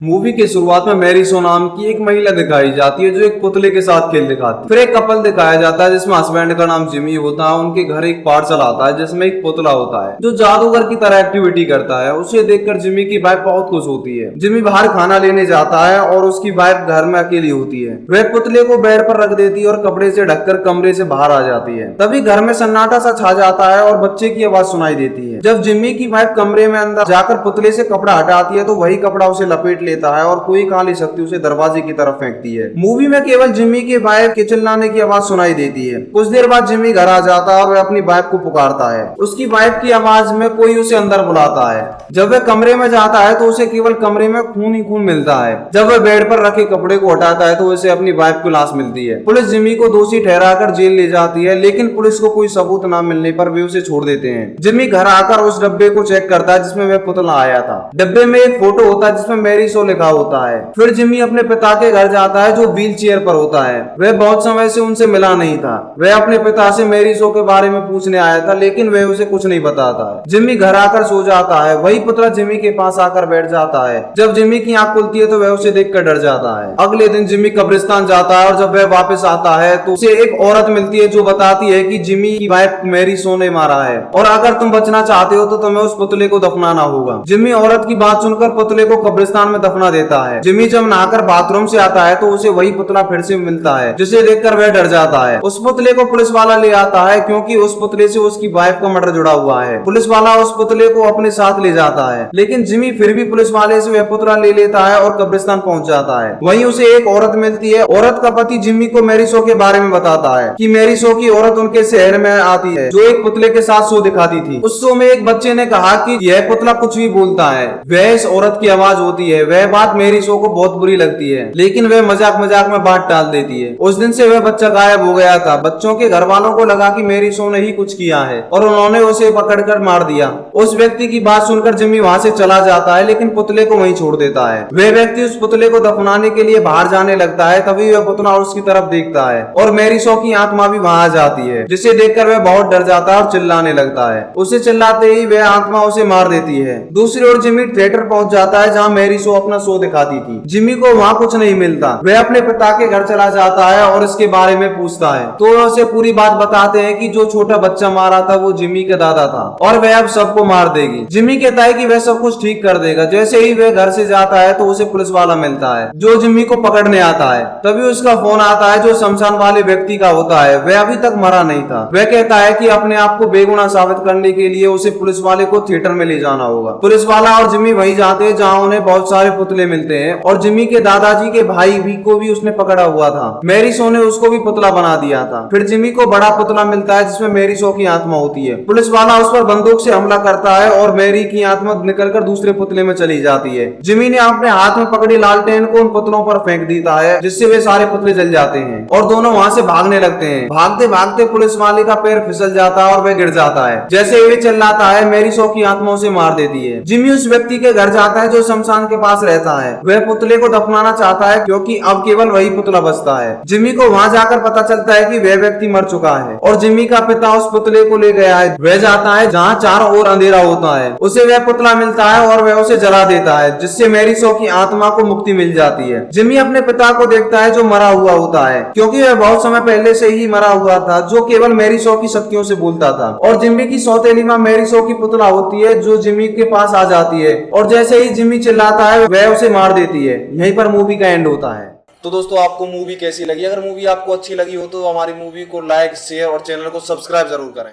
Movie के शुरुआत में मैरी सो नाम की एक महिला दिखाई जाती है जो एक पुतले के साथ खेल दिखाती है। फिर एक कपल दिखाया जाता है जिसमें हस्बैंड का नाम जिमी होता है। उनके घर एक पार्सल आता है जिसमें एक पुतला होता है जो जादूगर की तरह एक्टिविटी करता है। उसे देखकर जिमी की वाइफ बहुत खुश होती है। जिमी बाहर खाना लेने जाता है और उसकी वाइफ घर में अकेली होती है। वह पुतले को बेड पर रख देती है और कपड़े से ढककर कमरे से बाहर आ जाती है। तभी घर में सन्नाटा सा छा जाता है और बच्चे की आवाज सुनाई देती है। जब जिमी की वाइफ कमरे में अंदर जाकर पुतले से कपड़ा हटाती है तो वही कपड़ा उसे लपेट लेता है और कोई काली शक्ति उसे दरवाजे की तरफ फेंकती है। मूवी में केवल जिमी के वाइफ के चिल्लाने की आवाज सुनाई देती है। कुछ देर बाद जिमी घर आ जाता है और वह अपनी वाइफ को पुकारता है। उसकी वाइफ की आवाज में कोई उसे अंदर बुलाता है। जब वह कमरे में जाता है तो उसे केवल कमरे में खून ही खून मिलता है। जब वह बेड पर रखे कपड़े को हटाता है तो उसे अपनी वाइफ की लाश मिलती है। पुलिस जिमी को दोषी ठहराकर जेल ले जाती है, लेकिन पुलिस को कोई सबूत न मिलने पर वे उसे छोड़ देते हैं। जिमी घर आकर उस डब्बे को चेक करता है जिसमें वह पुतला आया था। डब्बे में एक फोटो होता है जिसमें मैरी सो लिखा होता है। फिर जिमी अपने पिता के घर जाता है जो व्हील चेयर पर होता है। वह बहुत समय से उनसे मिला नहीं था। वह अपने पिता से मैरी सो के बारे में पूछने आया था, लेकिन वह उसे कुछ नहीं बताता है। जिमी घर आकर सो जाता है। वही पुतला जिमी के पास आकर बैठ जाता है। जब जिमी की आंख खुलती है तो वह उसे देखकर डर जाता है। अगले दिन जिमी कब्रिस्तान जाता है और जब वह वापस आता है तो उसे एक औरत मिलती है जो बताती है कि जिमी की वाइफ मैरी सो ने मारा है और अगर तुम बचना चाहते हो तो तुम्हें उस पुतले को दफनाना होगा। जिमी औरत की बात सुनकर पुतले को कब्रिस्तान में दफना देता है। जिमी जब नहाकर बाथरूम से आता है तो उसे वही पुतला फिर से मिलता है जिसे देखकर वह डर जाता है। उस पुतले को पुलिस वाला ले आता है क्योंकि उस पुतले से उसकी वाइफ का मर्डर जुड़ा हुआ है। पुलिस वाला उस पुतले को अपने साथ ले जाता है, लेकिन जिमी फिर भी पुलिस वाले से वह पुतला ले लेता है और कब्रिस्तान पहुंच जाता है। वहीं उसे एक औरत मिलती है। औरत का पति जिमी को मैरी सो के बारे में बताता है कि मैरी सो की औरत उनके शहर में आती है जो एक पुतले के साथ शो दिखाती थी। उस शो में एक बच्चे ने कहा कि यह पुतला कुछ भी बोलता है, वह इस औरत की आवाज होती है। वह बात मैरी सो को बहुत बुरी लगती है, लेकिन वह मजाक मजाक में बात टाल देती है। उस दिन से वह बच्चा गायब हो गया था। बच्चों के घर वालों को लगा कि मैरी सो ने ही कुछ किया है और उन्होंने उसे पकड़कर मार दिया। उस व्यक्ति की बात सुनकर जिमी वहां से चला जाता है, लेकिन पुतले को वहीं छोड़ देता है। वह व्यक्ति उस पुतले को दफनाने के लिए बाहर जाने लगता है। तभी वह पुतला उसकी तरफ देखता है और मैरी सो की आत्मा भी वहां आ जाती है, जिसे देखकर वह बहुत डर जाता है और चिल्लाने लगता है। उसे चिल्लाते ही वह आत्मा उसे मार देती है। दूसरी ओर जिमी थिएटर पहुंच जाता है जहां मैरी सो अपना शो दिखाती थी। जिमी को वहां कुछ नहीं मिलता। वह अपने पिता के घर चला जाता है और इसके बारे में पूछता है तो वह उसे पूरी बात बताते हैं कि जो छोटा बच्चा मारा था वो जिमी के दादा था और वह अब सबको मार देगी। जिमी कहता है कि वह सब कुछ ठीक कर देगा। जैसे ही वह घर से जाता है तो उसे पुलिस वाला मिलता है जो जिमी को पकड़ने आता है। तभी उसका फोन आता है जो शमशान वाले व्यक्ति का होता है। वह अभी तक मरा नहीं था। वह कहता है कि अपने आप को बेगुनाह साबित करने के लिए उसे पुलिस वाले को थिएटर में ले जाना होगा। पुलिस वाला और जिमी वहीं जाते हैं जहाँ उन्हें बहुत सारे पुतले मिलते हैं और जिमी के दादाजी के भाई भी को भी उसने पकड़ा हुआ था। मैरी सो ने उसको भी पुतला बना दिया था। फिर जिमी को बड़ा पुतला मिलता है जिसमें मैरी सो की आत्मा होती है। पुलिस वाला उस पर बंदूक से हमला करता है और मैरी की आत्मा निकलकर दूसरे पुतले में चली जाती है। जिमी ने अपने हाथ में पकड़ी लालटेन को उन पुतलों पर फेंक देता है जिससे वे सारे पुतले जल जाते हैं और दोनों वहां से भागने लगते हैं। भागते भागते पुलिस वाले का पैर फिसल जाता है और वह गिर जाता है। जैसे ही वे चिल्लाता है मैरी सो की आत्मा उसे मार देती है। जिमी उस व्यक्ति के घर जाता है जो शमशान के पास रहता है। वह पुतले को दफनाना चाहता है क्योंकि अब केवल वही पुतला बचता है। जिमी को वहां जाकर पता चलता है कि वह व्यक्ति मर चुका है और जिमी का पिता उस पुतले को ले गया है। वह जाता है जहाँ चारों ओर अंधेरा होता है। उसे वह पुतला मिलता है और वह उसे जला देता है जिससे मैरी सो की आत्मा को मुक्ति मिल जाती है। जिमी अपने पिता को देखता है जो मरा हुआ होता है क्योंकि वह बहुत समय पहले से ही मरा हुआ था, जो केवल मैरी सो की शक्तियों से बोलता था। और जिमी की सौतेली मां मैरी सो की पुतला होती है जो जिमी के पास आ जाती है और जैसे ही जिमी चिल्लाता है वह उसे मार देती है। यहीं पर मूवी का एंड होता है। तो दोस्तों आपको मूवी कैसी लगी? अगर मूवी आपको अच्छी लगी हो तो हमारी मूवी को लाइक, शेयर और चैनल को सब्सक्राइब जरूर करें।